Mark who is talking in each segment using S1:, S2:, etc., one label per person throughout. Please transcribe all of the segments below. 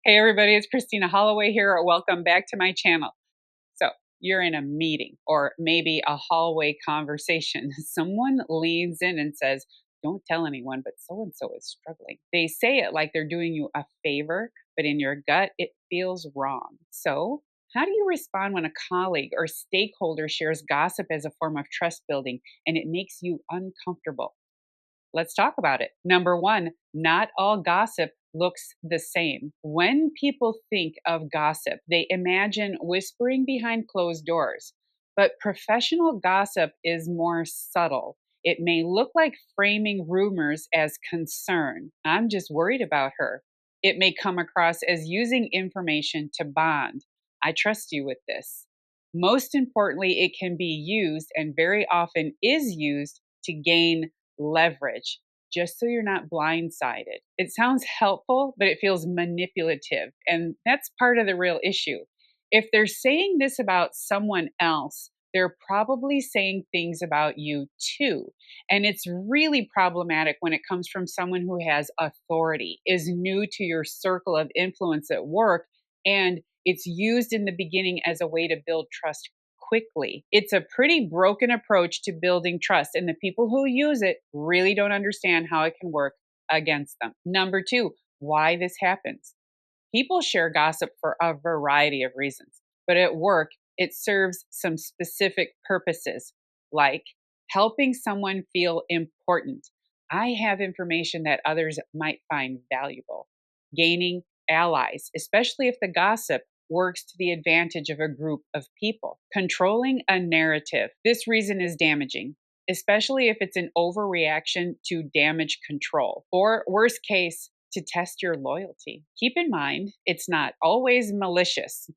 S1: Hey everybody, it's Christina Holloway here. Welcome back to my channel. So, you're in a meeting or maybe a hallway conversation. Someone leans in and says, "Don't tell anyone, but so and so is struggling." They say it like they're doing you a favor, but in your gut, it feels wrong. So, how do you respond when a colleague or stakeholder shares gossip as a form of trust building and it makes you uncomfortable? Let's talk about it. Number one, not all gossip looks the same. When people think of gossip, they imagine whispering behind closed doors. But professional gossip is more subtle. It may look like framing rumors as concern. "I'm just worried about her." It may come across as using information to bond. "I trust you with this." Most importantly, it can be used and very often is used to gain leverage, just so you're not blindsided. It sounds helpful, but it feels manipulative. And that's part of the real issue. If they're saying this about someone else, they're probably saying things about you too. And it's really problematic when it comes from someone who has authority, is new to your circle of influence at work, and it's used in the beginning as a way to build trust quickly. It's a pretty broken approach to building trust, and the people who use it really don't understand how it can work against them. Number two, why this happens. People share gossip for a variety of reasons, but at work, it serves some specific purposes, like helping someone feel important. "I have information that others might find valuable." Gaining allies, especially if the gossip works to the advantage of a group of people. Controlling a narrative. This reason is damaging, especially if it's an overreaction to damage control. Or, worst case, to test your loyalty. Keep in mind, it's not always malicious,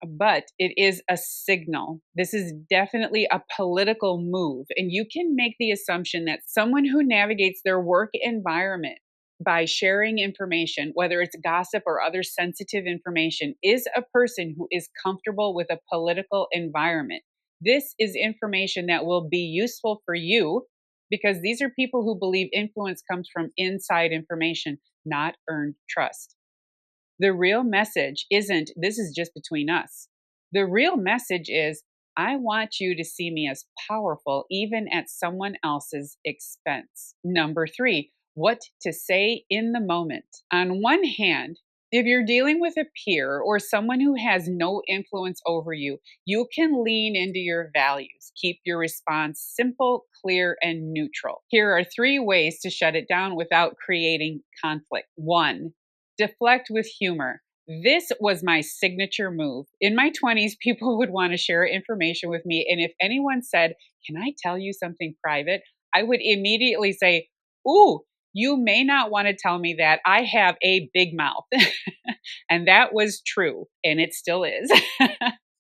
S1: but it is a signal. This is definitely a political move. And you can make the assumption that someone who navigates their work environment by sharing information, whether it's gossip or other sensitive information, is a person who is comfortable with a political environment. This is information that will be useful for you because these are people who believe influence comes from inside information, not earned trust. The real message isn't, "This is just between us." The real message is, "I want you to see me as powerful, even at someone else's expense." Number three, what to say in the moment. On one hand, if you're dealing with a peer or someone who has no influence over you, you can lean into your values. Keep your response simple, clear, and neutral. Here are three ways to shut it down without creating conflict. One, deflect with humor. This was my signature move. In my 20s, people would want to share information with me. And if anyone said, "Can I tell you something private?" I would immediately say, "Ooh, you may not want to tell me that. I have a big mouth." And that was true. And it still is.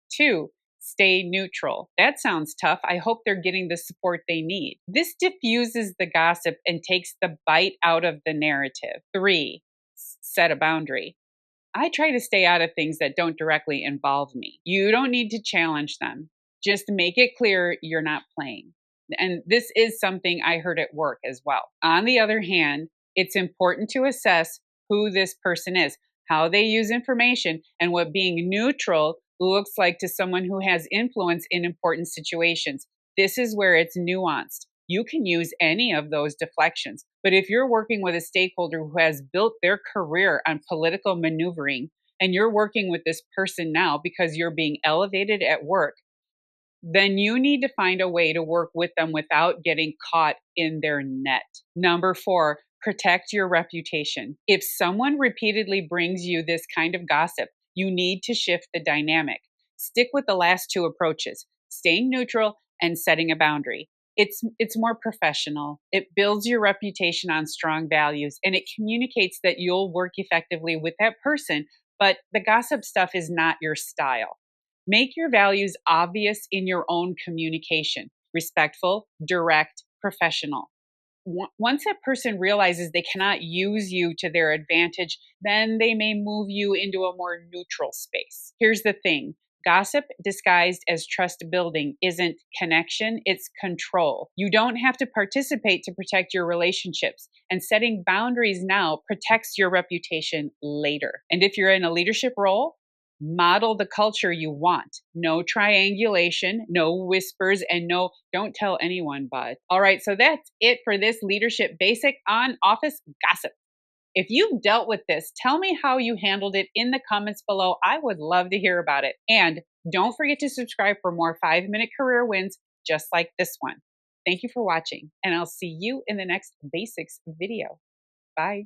S1: Two, stay neutral. That sounds tough. I hope they're getting the support they need. This diffuses the gossip and takes the bite out of the narrative. Three, set a boundary. I try to stay out of things that don't directly involve me. You don't need to challenge them. Just make it clear you're not playing. And this is something I heard at work as well. On the other hand, it's important to assess who this person is, how they use information, and what being neutral looks like to someone who has influence in important situations. This is where it's nuanced. You can use any of those deflections. But if you're working with a stakeholder who has built their career on political maneuvering, and you're working with this person now because you're being elevated at work, then you need to find a way to work with them without getting caught in their net. Number four, protect your reputation. If someone repeatedly brings you this kind of gossip, you need to shift the dynamic. Stick with the last two approaches, staying neutral and setting a boundary. It's more professional. It builds your reputation on strong values, and it communicates that you'll work effectively with that person, but the gossip stuff is not your style. Make your values obvious in your own communication: respectful, direct, professional. Once that person realizes they cannot use you to their advantage, then they may move you into a more neutral space. Here's the thing: Gossip disguised as trust building isn't connection, it's control. You don't have to participate to protect your relationships, and setting boundaries now protects your reputation later. And if you're in a leadership role, model the culture you want. No triangulation, no whispers, and no don't tell anyone, but. All right, so that's it for this leadership basic on office gossip. If you've dealt with this, tell me how you handled it in the comments below. I would love to hear about it. And don't forget to subscribe for more 5-minute career wins just like this one. Thank you for watching, and I'll see you in the next basics video. Bye.